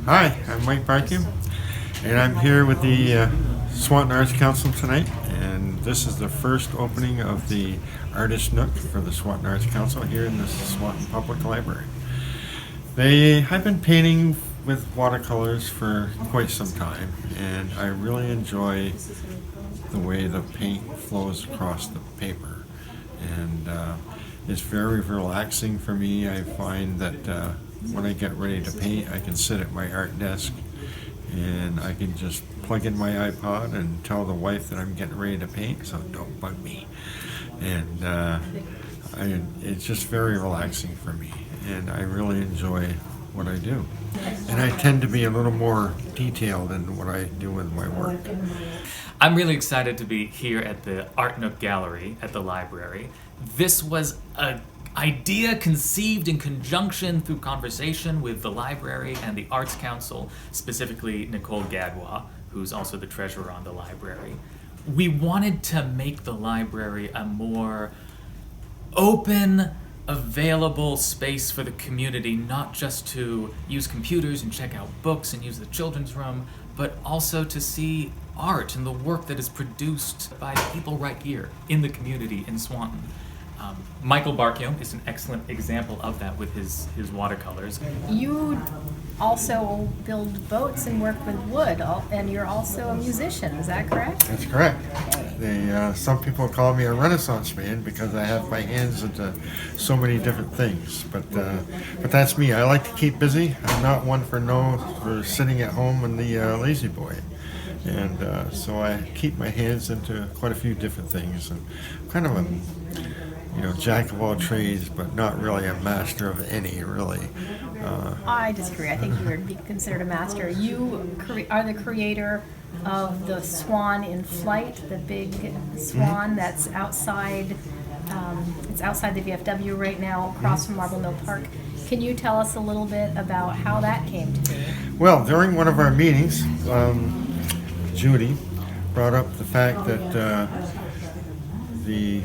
Hi, I'm Micheal Barkyoumb, and I'm here with the Swanton Arts Council tonight, and this is the first opening of the Artist Nook for the Swanton Arts Council here in the Swanton Public Library. I've been painting with watercolors for quite some time, and I really enjoy the way the paint flows across the paper, and it's very relaxing for me. I find that when I get ready to paint, I can sit at my art desk and I can just plug in my iPod and tell the wife that I'm getting ready to paint, so don't bug me. And it's just very relaxing for me, and I really enjoy what I do. And I tend to be a little more detailed in what I do with my work. I'm really excited to be here at the Art Nook Gallery at the library. This was an idea conceived in conjunction through conversation with the library and the Arts Council, specifically Nicole Gadwa, who's also the treasurer on the library. We wanted to make the library a more open, available space for the community, not just to use computers and check out books and use the children's room, but also to see art and the work that is produced by people right here in the community in Swanton. Micheal Barkyoumb is an excellent example of that with his watercolors. You also build boats and work with wood, and you're also a musician, is that correct? That's correct. Some people call me a Renaissance man because I have my hands into so many different things. But that's me. I like to keep busy. I'm not one for sitting at home and the lazy boy. And so I keep my hands into quite a few different things. And kind of a jack of all trades, but not really a master of any, really. I disagree. I think you would be considered a master. You are the creator of the swan in flight, the big swan that's outside. It's outside the VFW right now, across from Marble Mill Park. Can you tell us a little bit about how that came to be? Well, during one of our meetings, Judy brought up the fact that the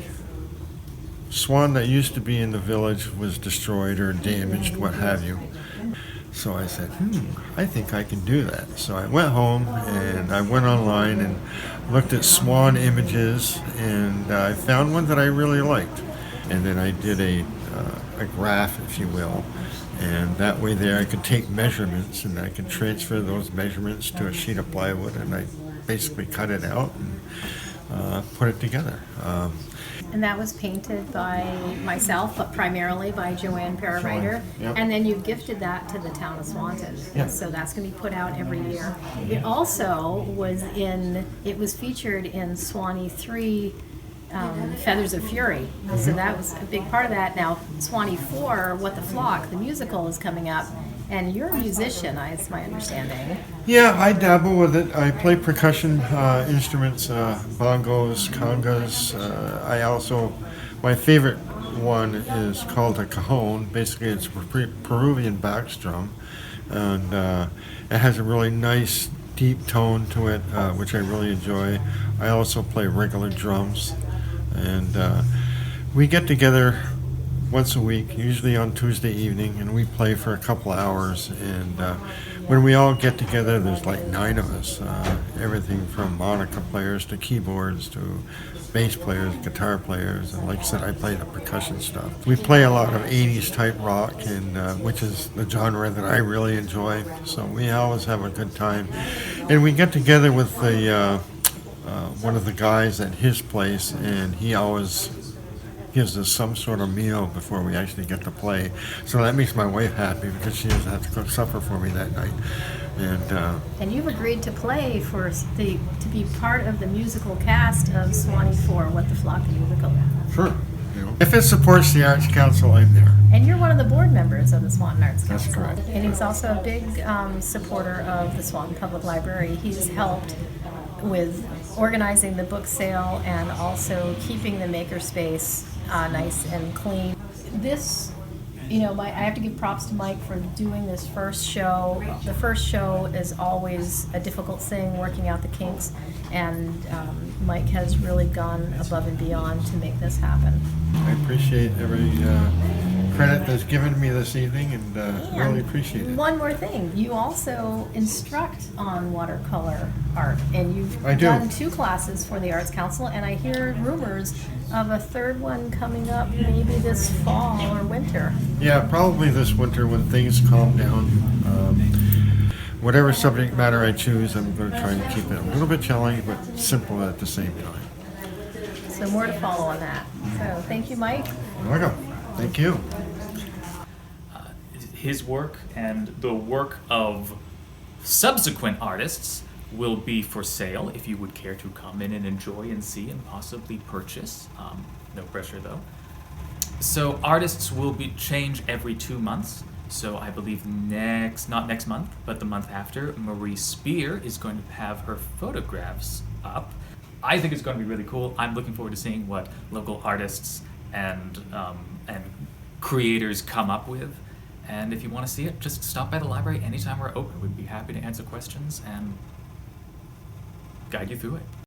swan that used to be in the village was destroyed or damaged, what have you. So I said, I think I can do that. So I went home and I went online and looked at swan images, and I found one that I really liked. And then I did a graph, if you will, and that way there I could take measurements and I could transfer those measurements to a sheet of plywood, and I basically cut it out and put it together. And that was painted by myself, but primarily by Joanne Parawriter. Yep. And then you gifted that to the town of Swanton. Yep. So that's going to be put out every year. It also was featured in Swanee 3, Feathers of Fury. So that was a big part of that. Now, Swanee 4, What the Flock, the musical is coming up. And you're a musician, it's my understanding. Yeah, I dabble with it. I play percussion instruments, bongos, congas. My favorite one is called a cajon. Basically, it's a Peruvian box drum, and it has a really nice, deep tone to it, which I really enjoy. I also play regular drums, and we get together once a week, usually on Tuesday evening, and we play for a couple hours. And when we all get together, there's like 9 of us, everything from harmonica players to keyboards to bass players, guitar players, and like I said, I play the percussion stuff. We play a lot of 80s type rock, and which is the genre that I really enjoy, so we always have a good time. And we get together with one of the guys at his place, and he always gives us some sort of meal before we actually get to play. So that makes my wife happy because she doesn't have to cook supper for me that night. And you've agreed to play to be part of the musical cast of Swanee 4, What the Flock, the musical. Sure. If it supports the Arts Council, I'm there. And you're one of the board members of the Swanton Arts Council. That's correct. And he's also a big supporter of the Swanton Public Library. He's helped with organizing the book sale and also keeping the makerspace nice and clean. This, I have to give props to Mike for doing this first show. The first show is always a difficult thing, working out the kinks, and Mike has really gone above and beyond to make this happen. I appreciate every credit that's given to me this evening, and really appreciate it. One more thing, you also instruct on watercolor art, and you've I do. done 2 classes for the Arts Council, and I hear rumors of a 3rd one coming up maybe this fall or winter. Yeah, probably this winter when things calm down. Whatever subject matter I choose, I'm going to try and keep it a little bit challenging, but simple at the same time. So more to follow on that. So thank you, Mike. You're welcome. Thank you. His work and the work of subsequent artists will be for sale if you would care to come in and enjoy and see and possibly purchase. No pressure though. So artists will be change every 2 months. So I believe not next month, but the month after, Marie Spear is going to have her photographs up. I think it's going to be really cool. I'm looking forward to seeing what local artists and creators come up with. And if you want to see it, just stop by the library anytime we're open. We'd be happy to answer questions and guide you through it.